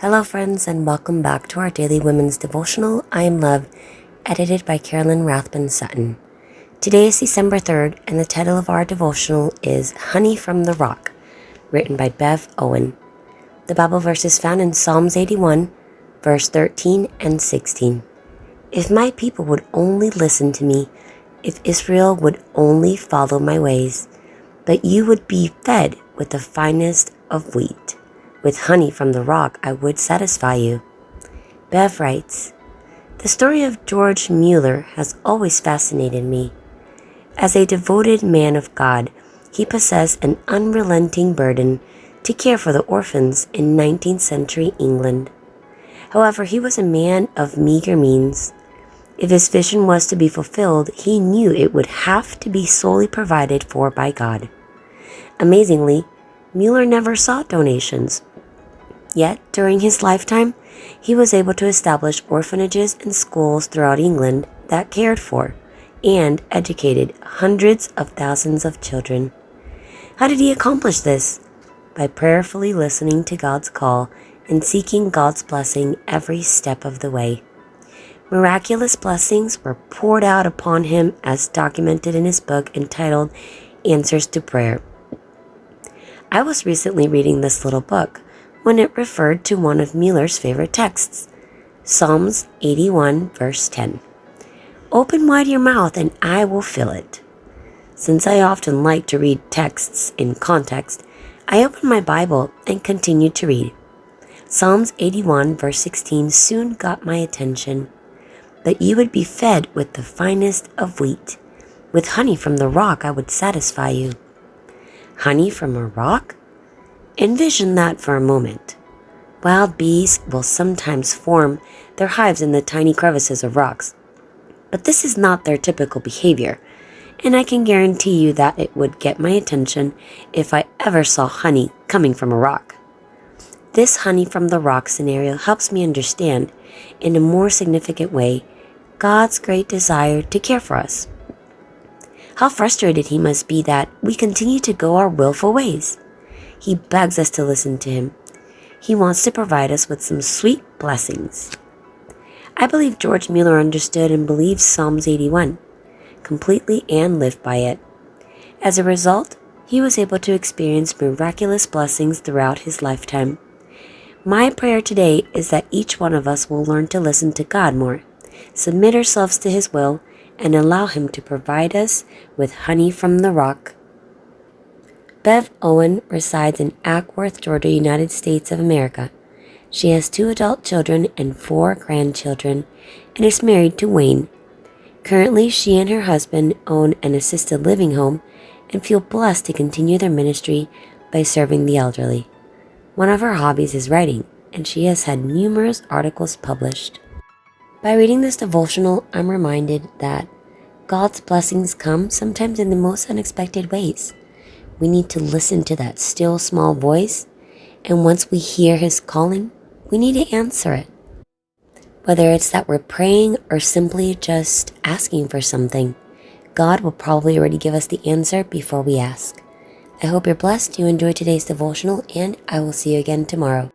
Hello friends, and welcome back to our daily women's devotional, I Am Love, edited by Carolyn Rathbun Sutton. Today is December 3rd, and the title of our devotional is Honey from the Rock, written by Bev Owen. The Bible verse is found in Psalms 81, verse 13 and 16. If my people would only listen to me, if Israel would only follow my ways, but you would be fed with the finest of wheat. With honey from the rock, I would satisfy you. Bev writes, the story of George Mueller has always fascinated me. As a devoted man of God, he possessed an unrelenting burden to care for the orphans in 19th century England. However, he was a man of meager means. If his vision was to be fulfilled, he knew it would have to be solely provided for by God. Amazingly, Mueller never sought donations. Yet, during his lifetime, he was able to establish orphanages and schools throughout England that cared for and educated hundreds of thousands of children. How did he accomplish this? By prayerfully listening to God's call and seeking God's blessing every step of the way. Miraculous blessings were poured out upon him as documented in his book entitled Answers to Prayer. I was recently reading this little book when it referred to one of Mueller's favorite texts, Psalms 81, verse 10. Open wide your mouth and I will fill it. Since I often like to read texts in context, I opened my Bible and continued to read. Psalms 81, verse 16 soon got my attention. That you would be fed with the finest of wheat. With honey from the rock I would satisfy you. Honey from a rock? Envision that for a moment. Wild bees will sometimes form their hives in the tiny crevices of rocks, but this is not their typical behavior, and I can guarantee you that it would get my attention if I ever saw honey coming from a rock. This honey from the rock scenario helps me understand, in a more significant way, God's great desire to care for us. How frustrated he must be that we continue to go our willful ways. He begs us to listen to him. He wants to provide us with some sweet blessings. I believe George Mueller understood and believed Psalms 81 completely and lived by it. As a result, he was able to experience miraculous blessings throughout his lifetime. My prayer today is that each one of us will learn to listen to God more, submit ourselves to his will, and allow him to provide us with honey from the rock. Bev Owen resides in Acworth, Georgia, United States of America. She has 2 adult children and 4 grandchildren and is married to Wayne. Currently, she and her husband own an assisted living home and feel blessed to continue their ministry by serving the elderly. One of her hobbies is writing, and she has had numerous articles published. By reading this devotional, I'm reminded that God's blessings come sometimes in the most unexpected ways. We need to listen to that still small voice, and once we hear his calling, we need to answer it. Whether it's that we're praying or simply just asking for something, God will probably already give us the answer before we ask. I hope you're blessed, you enjoyed today's devotional, and I will see you again tomorrow.